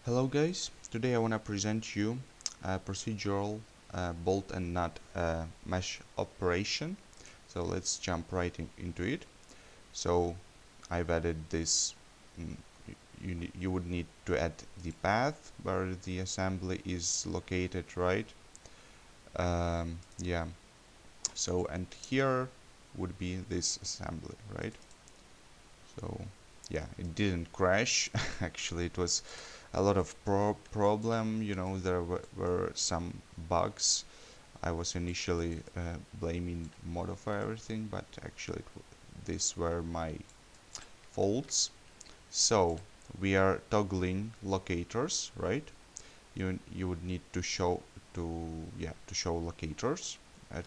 Hello guys, today I want to present you a procedural bolt and nut mesh operation. So let's jump right into it. So I've added this, you would need to add the path where the assembly is located, right? Yeah, so and here would be this assembly, right? So yeah, it didn't crash. Actually, it was a lot of problem. There were some bugs. I was initially blaming Modo for everything, but actually these were my faults. So we are toggling locators, right? You would need to show locators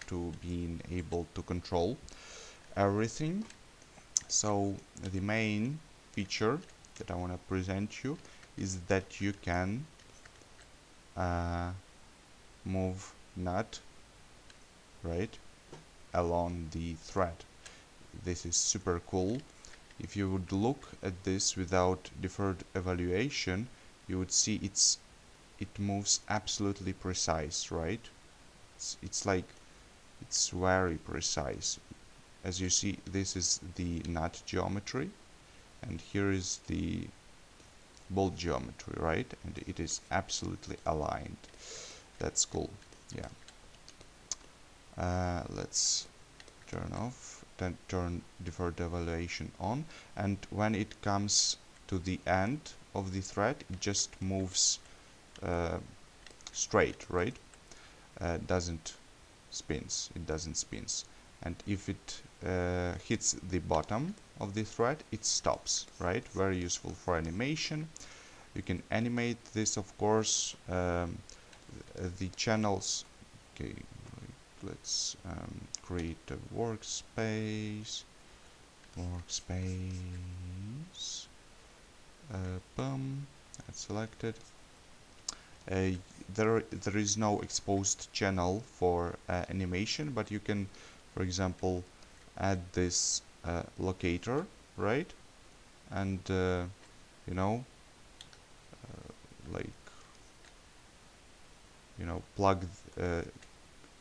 to being able to control everything. So the main feature that I want to present you is that you can move nut right along the thread. This is super cool. If you would look at this without deferred evaluation, you would see it moves absolutely precise, right? It's like it's very precise. As you see, this is the nut geometry, and here is the bolt geometry, right? And it is absolutely aligned. That's cool. Yeah. Let's turn deferred evaluation on, and when it comes to the end of the thread, it just moves straight, right? Doesn't spins. It doesn't spins. And if it hits the bottom of the thread, it stops, right? Very useful for animation. You can animate this, of course. The channels. Okay, let's create a workspace. Boom. That's selected. There is no exposed channel for animation, but you can, for example, add this locator, right? And you know, like plug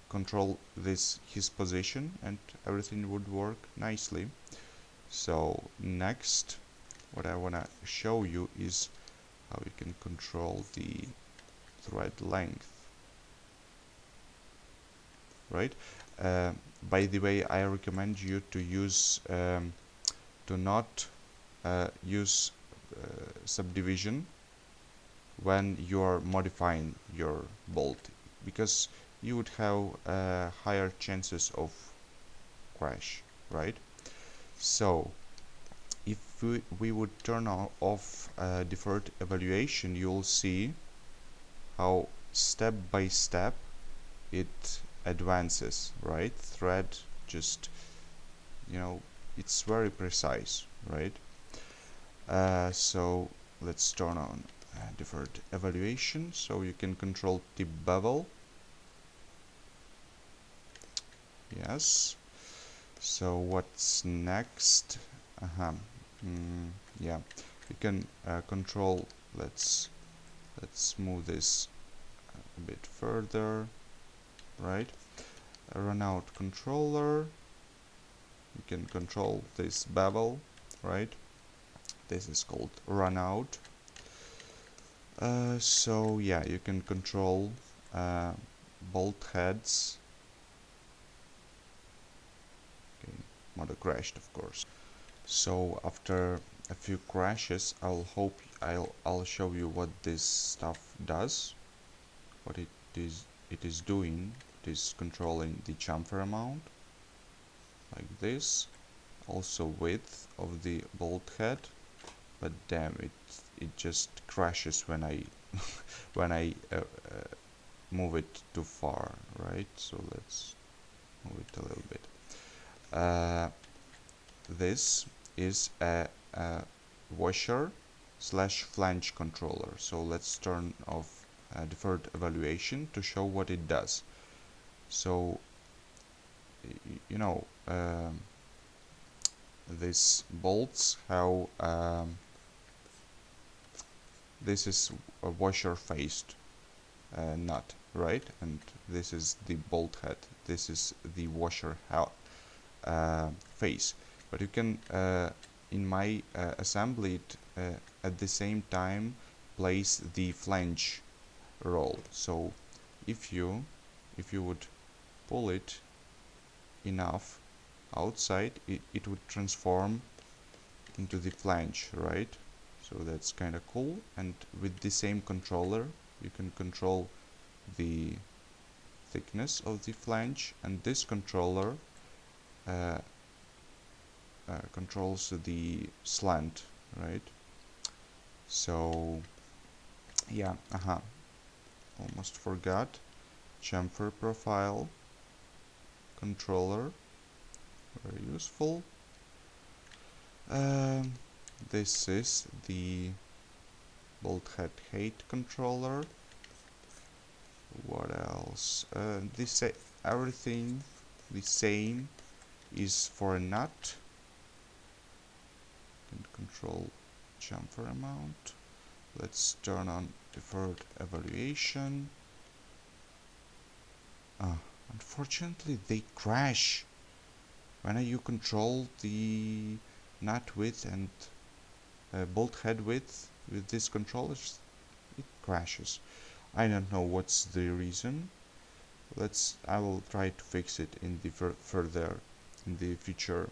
control his position, and everything would work nicely. So next, what I want to show you is how you can control the thread length, right? By the way, I recommend you to use to not use subdivision when you are modifying your bolt, because you would have higher chances of crash, right? So if we would turn off deferred evaluation, you'll see how step by step it advances, right? Thread just, it's very precise, right? So let's turn on deferred evaluation, so you can control tip bevel. Yes. So what's next? Yeah, you can control. Let's move this a bit further, right? Run out controller. You can control this bevel, right? This is called run out. So yeah, you can control bolt heads. Okay, Modo crashed, of course. So after a few crashes, I'll show you what this stuff does. What it is doing. It is controlling the chamfer amount, like this. Also width of the bolt head. But damn it just crashes when I when I move it too far, right? So let's move it a little bit. This is a washer slash flange controller. So let's turn off deferred evaluation to show what it does. So these bolts have this is a washer faced nut, right? And this is the bolt head. This is the washer face. But you can, in my assembly, at the same time place the flange roll. So if you would pull it enough outside, it would transform into the flange, right? So that's kind of cool. And with the same controller you can control the thickness of the flange, and this controller controls the slant, right? So yeah, almost forgot. Chamfer profile controller, very useful. This is the bolt head height controller. What else? This everything the same is for a nut. Can control chamfer amount. Let's turn on deferred evaluation. Unfortunately, they crash when you control the nut width and bolt head width with these controllers. It crashes. I don't know what's the reason. I will try to fix it in the further in the future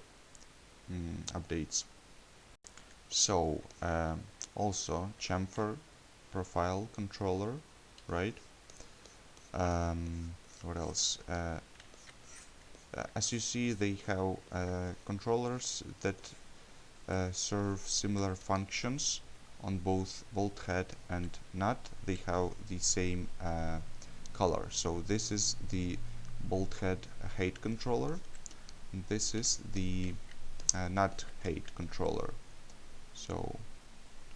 updates. So also chamfer profile controller, right? What else? As you see, they have controllers that serve similar functions on both bolt head and nut. They have the same color. So this is the bolt head height controller, and this is the nut height controller. So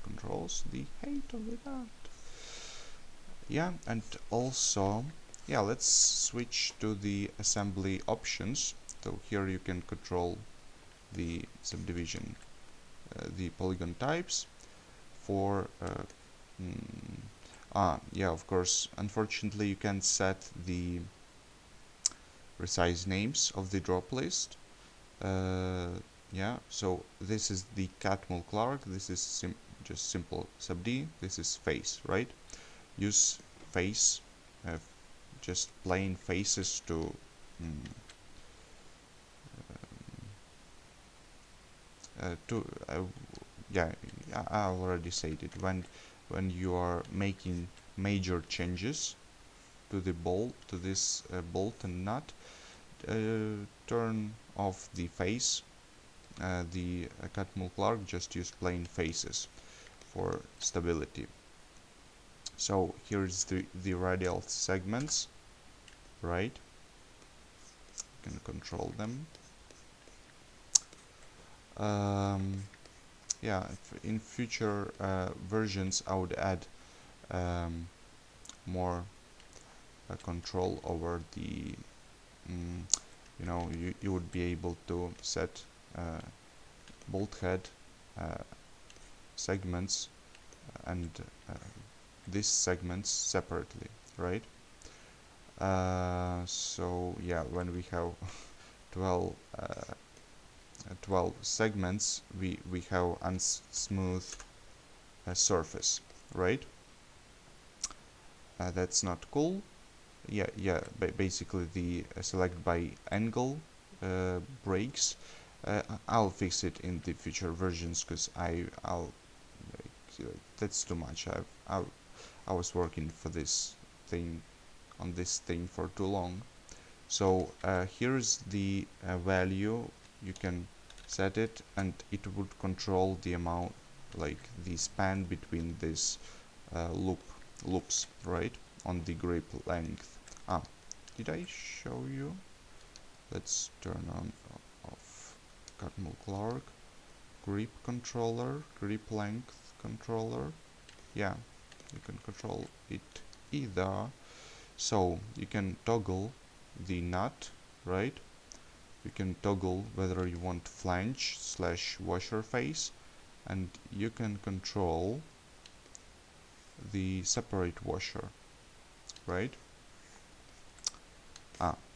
controls the height of the nut. Yeah, and also, yeah, let's switch to the assembly options. So here you can control the subdivision, the polygon types for yeah, of course, unfortunately you can set the resize names of the drop list. Yeah, so this is the Catmull Clark, this is just simple sub D, this is face, right? Use face, just plain faces to yeah, I already said it. When you are making major changes to the bolt, to this bolt and nut, turn off the face. The Catmull Clark, just use plain faces for stability. So here's the radial segments, right? You can control them. Yeah, in future versions I would add more control over the you know, you would be able to set bolt head segments and these segments separately, right? So yeah, when we have 12 segments, we have unsmooth surface, right? That's not cool. Yeah, basically the select by angle breaks. I'll fix it in the future versions, because I'll that's too much. I was working for this thing on this thing for too long. So here's the value. You can set it, and it would control the amount, like the span between these loops, right, on the grip length. Did I show you? Let's turn on off Catmull Clark. Grip controller, grip length controller. Yeah, you can control it either. So you can toggle the nut, right? You can toggle whether you want flange / washer face, and you can control the separate washer, right?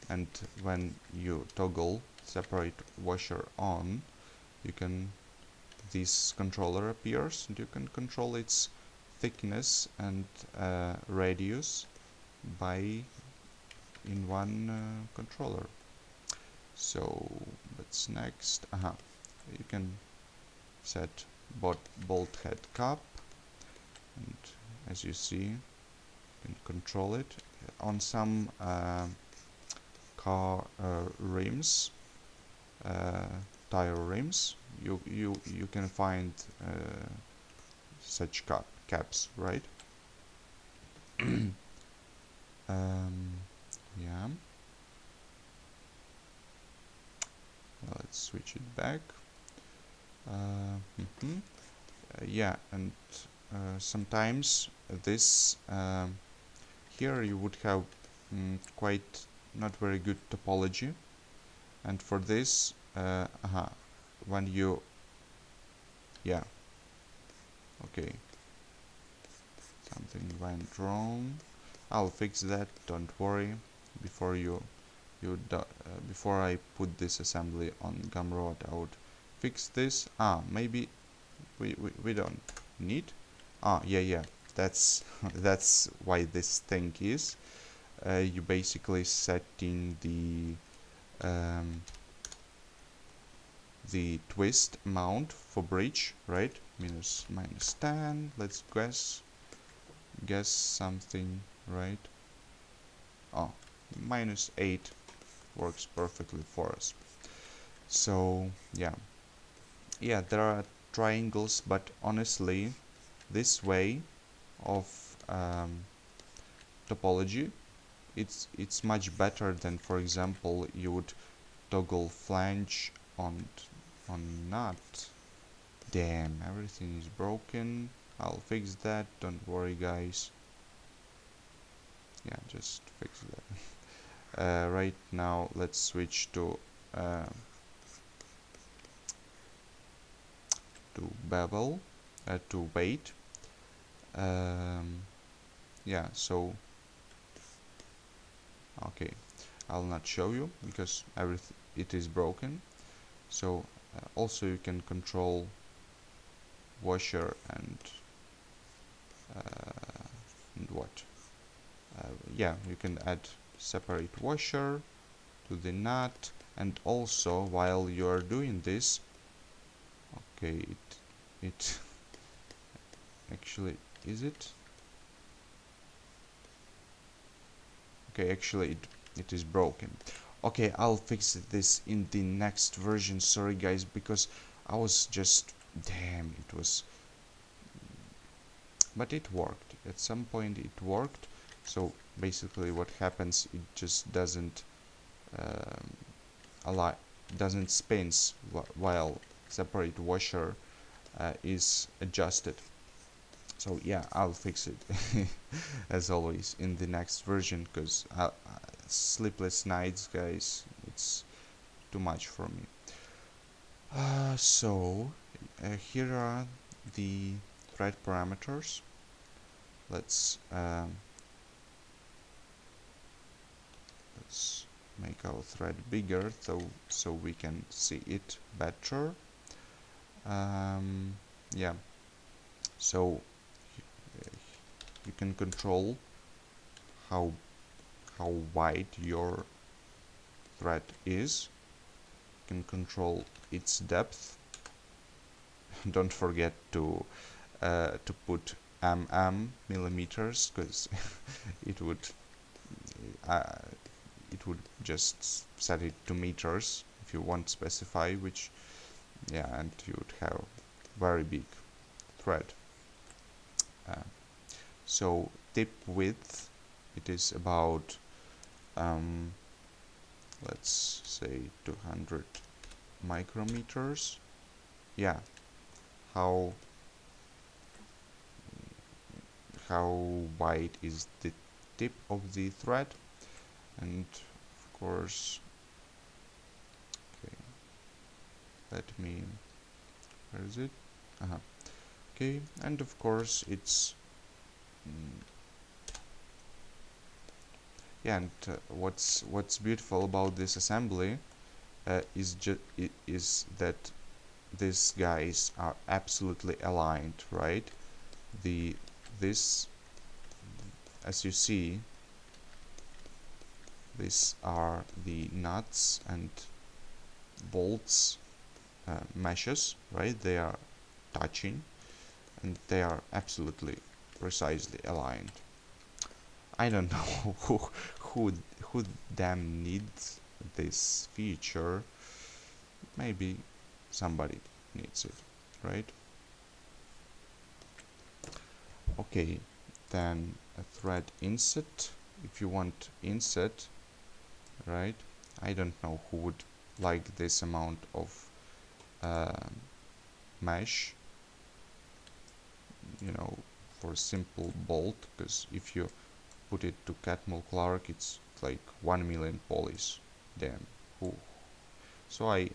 And when you toggle separate washer on, you can, this controller appears and you can control its thickness and radius by in one controller. So what's next? You can set bolt head cap, and as you see, you can control it on some car rims, tire rims. You can find such caps, right? Yeah. Let's switch it back. Yeah, and sometimes this here you would have quite not very good topology, and for this when you, yeah, okay, something went wrong. I'll fix that, don't worry. Before before I put this assembly on Gumroad, I would fix this. Maybe we don't need. Yeah, that's that's why this thing is. You basically setting the twist amount for bridge, right? Minus 10. Let's guess something, right? Minus 8 works perfectly for us. So yeah, there are triangles, but honestly, this way of topology, it's much better than, for example, you would toggle flange on nut. Damn, everything is broken. I'll fix that, don't worry guys. Yeah, just fix that. Right now let's switch to bevel, to weight. Yeah, so okay, I'll not show you because it is broken. So also you can control washer and what? Yeah, you can add separate washer to the nut, and also while you are doing this, okay, it actually, is it? Okay, actually it is broken. Okay, I'll fix this in the next version. Sorry guys, because I was just, damn, it was, but it worked. At some point it worked. So basically what happens, it just doesn't doesn't spins while separate washer is adjusted. So yeah, I'll fix it as always in the next version, because sleepless nights, guys, it's too much for me. So here are the thread parameters. Let's make our thread bigger so we can see it better. Yeah, so you can control how wide your thread is. You can control its depth. Don't forget to put millimeters, because it would just set it to meters if you want to specify which. Yeah, and you would have very big thread. So tip width, it is about let's say 200 micrometers. Yeah, how wide is the tip of the thread, and of course, okay, let me, where is it? Okay, and of course its Yeah, and what's beautiful about this assembly is that these guys are absolutely aligned, right? The this, as you see, these are the nuts and bolts meshes, right? They are touching and they are absolutely precisely aligned. I don't know who who damn needs this feature. Maybe somebody needs it, right? Okay, then a thread inset. If you want inset, right? I don't know who would like this amount of uh, mesh, you know, for simple bolt, because if you put it to Catmull Clark, it's like 1 million polys. Damn, who? So I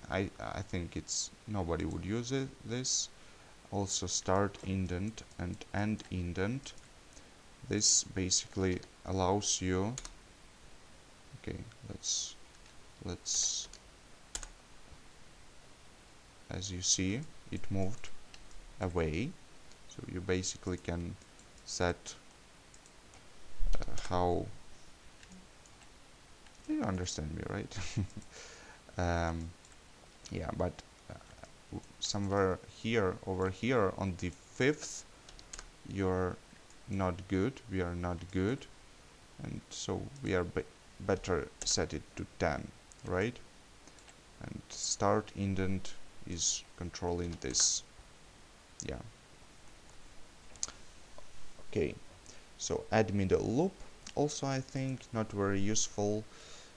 think it's nobody would use it. This also start indent and end indent. This basically allows you. Okay, let's as you see, it moved away. So you basically can set how. You understand me, right? um, yeah, but somewhere here, over here on the 5th, you're not good. We are not good, and so we are better set it to 10, right? And start indent is controlling this. Yeah. Okay. So add middle loop. Also, I think not very useful,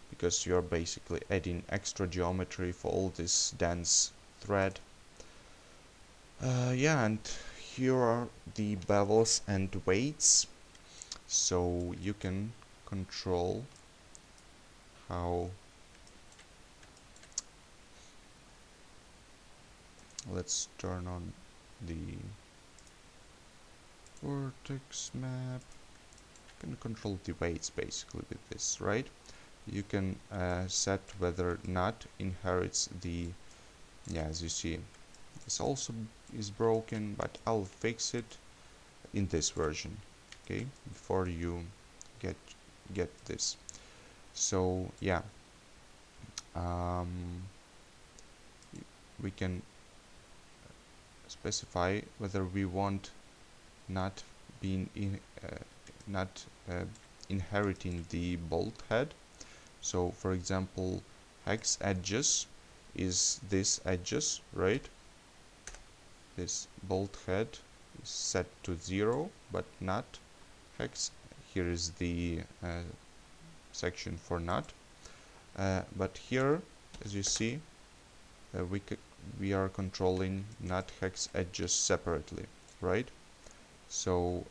because you're basically adding extra geometry for all this dense thread. Yeah, and here are the bevels and weights, so you can control how. Let's turn on the vertex map. You can control the weights basically with this, right? You can set whether nut inherits the. Yeah, as you see, this also is broken, but I'll fix it in this version, okay, before you get this. So yeah, um, we can specify whether we want not being not inheriting the bolt head. So for example, hex edges is this edges, right? This bolt head is set to 0, but not hex. Here is the section for nut. But here, as you see, we are controlling nut hex edges separately, right? So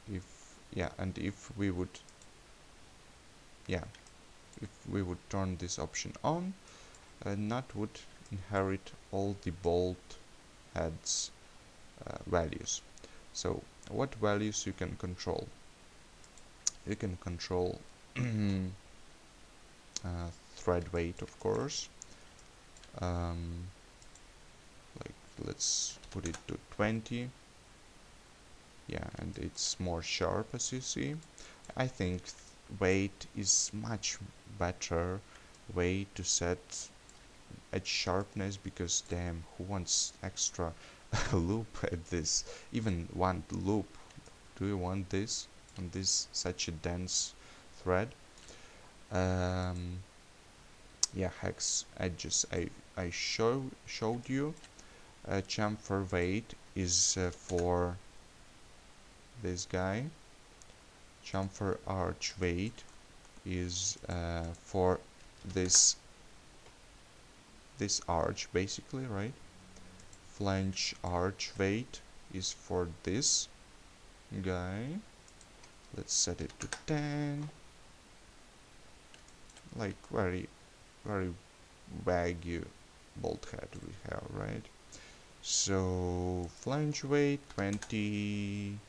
if yeah, and if we would turn this option on, nut would inherit all the bolt heads values. So what values you can control? You can control thread weight, of course. Like, let's put it to 20. Yeah, and it's more sharp, as you see. I think weight is much better way to set edge sharpness, because damn, who wants extra loop at this? Even one loop. Do you want this on this such a dense thread? Yeah, hex edges I showed you. Chamfer weight is for this guy. Chamfer arch weight is for this arch basically, right? Flange arch weight is for this guy. Let's set it to 10. Like very wagyu bolt head we have, right? So flange weight 20.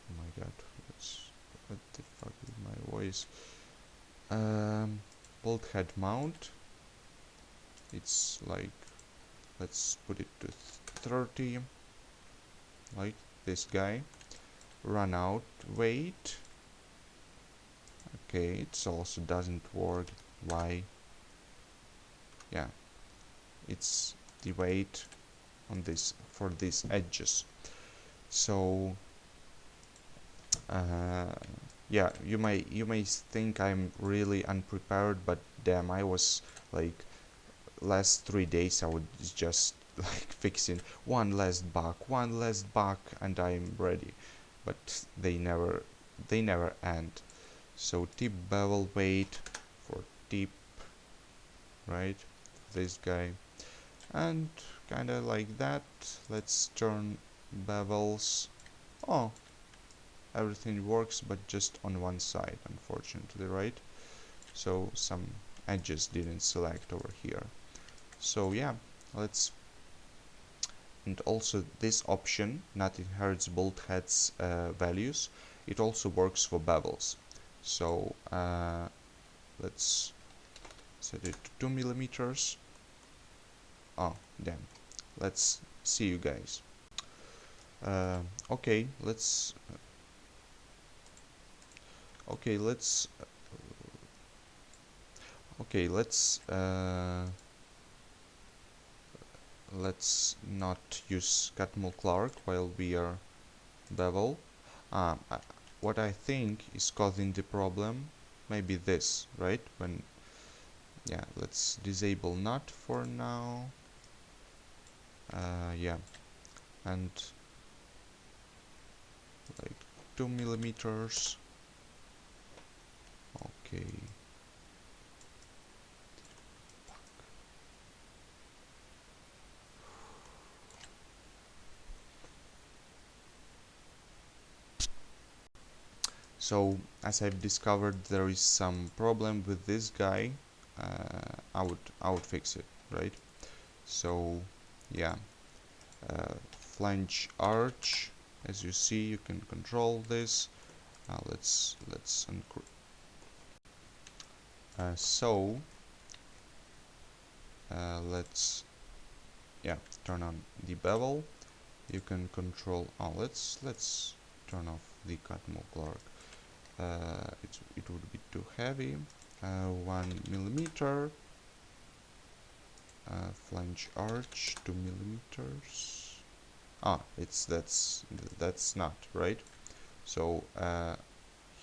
Oh my god, let's put the fuck is my voice? Bolt head mount. It's like, let's put it to 30, like this guy. Run out weight. Okay, it also doesn't work. Why? Yeah, it's the weight on this for these edges. So yeah, you may think I'm really unprepared, but damn, I was like last 3 days I was just like fixing one last bug, and I'm ready. But they never end. So tip bevel weight for tip, right? This guy, and kinda like that. Let's turn bevels. Oh, everything works, but just on one side, unfortunately, right? So some edges didn't select over here. So yeah, let's. And also this option, not inherits bolt heads values, it also works for bevels. So let's set it to 2 millimeters. Oh damn, let's see you guys. Okay, let's okay let's okay let's not use Catmull Clark while we are bevel. What I think is causing the problem, maybe this, right? When, yeah, let's disable nut for now. Yeah, and like 2 millimeters. Okay. So as I've discovered there is some problem with this guy, I would fix it, right? So yeah, flange arch, as you see, you can control this. Let's so let's, yeah, turn on the bevel. You can control. Oh, let's turn off the Catmull Clark. It would be too heavy. 1 millimeter. Flange arch 2 millimeters. Ah, that's not right. So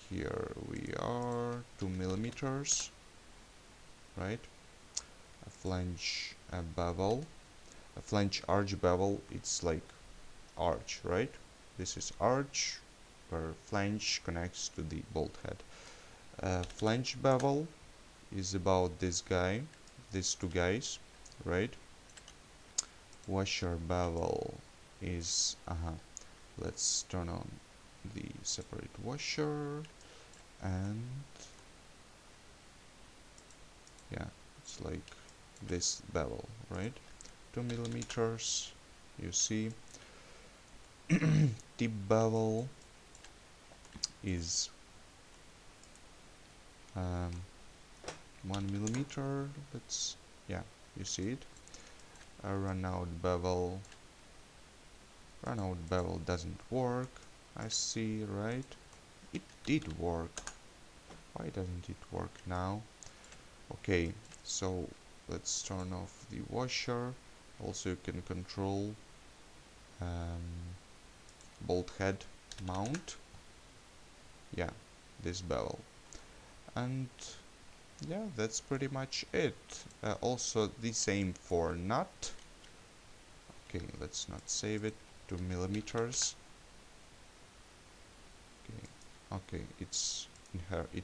here we are, 2 millimeters, right? A flange bevel, a flange arch bevel. It's like arch, right? This is arch where flange connects to the bolt head. Flange bevel is about this guy, these two guys, right? Washer bevel is let's turn on the separate washer, and yeah, it's like this bevel, right? 2 millimeters, you see. Tip bevel is 1 millimeter. Let's, yeah, you see it. Runout bevel doesn't work, I see, right? It did work. Why doesn't it work now? Okay, so let's turn off the washer. Also you can control bolt head mount, yeah, this bevel. And yeah, that's pretty much it. Also the same for nut. Okay, let's not save it. 2 millimeters. Okay, it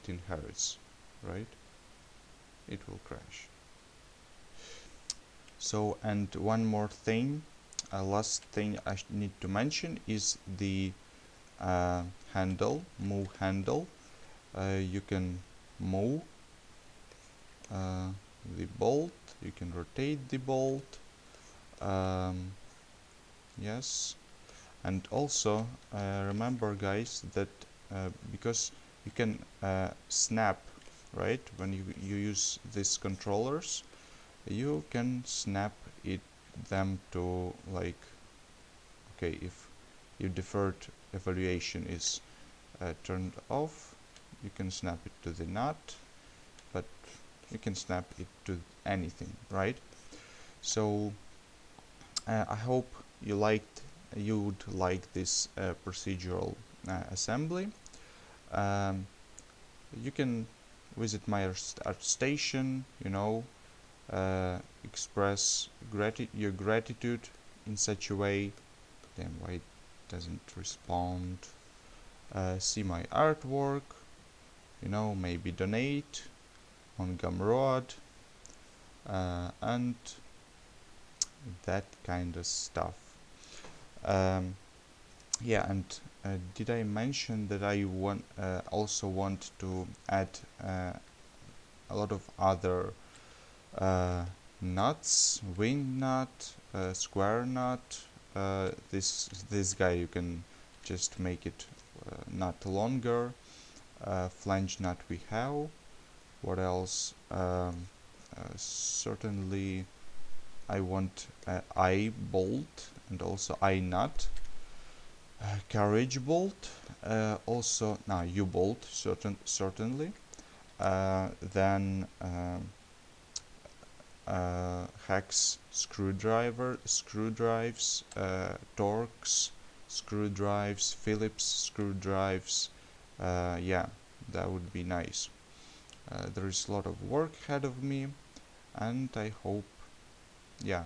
inherits, right? It will crash. So, and one more thing, last thing I need to mention is the handle, move handle. You can move the bolt, you can rotate the bolt, yes. And also remember guys that because you can snap, right? When you use these controllers, you can snap them to, like, okay, if your deferred evaluation is turned off, you can snap it to the nut, but you can snap it to anything, right? So I hope you would like this procedural assembly. Um, you can visit my ArtStation, express your gratitude in such a way. Then why it doesn't respond? See my artwork, maybe donate on Gumroad, and that kind of stuff. Yeah, and did I mention that I also want to add a lot of other nuts, wing nut, square nut. This guy, you can just make it nut longer. Flange nut we have. What else? Certainly I want eye bolt and also eye nut. Carriage bolt, also U-bolt, certainly. Then hex screwdrives, Torx screwdrives, Phillips screwdrives. Yeah, that would be nice. There is a lot of work ahead of me, and I hope, yeah,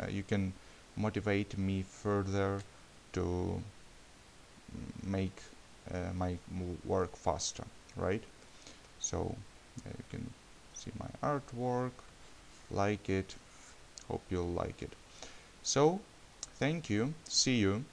you can motivate me further to make my work faster, right? So you can see my artwork, like it, hope you'll like it. So thank you, see you.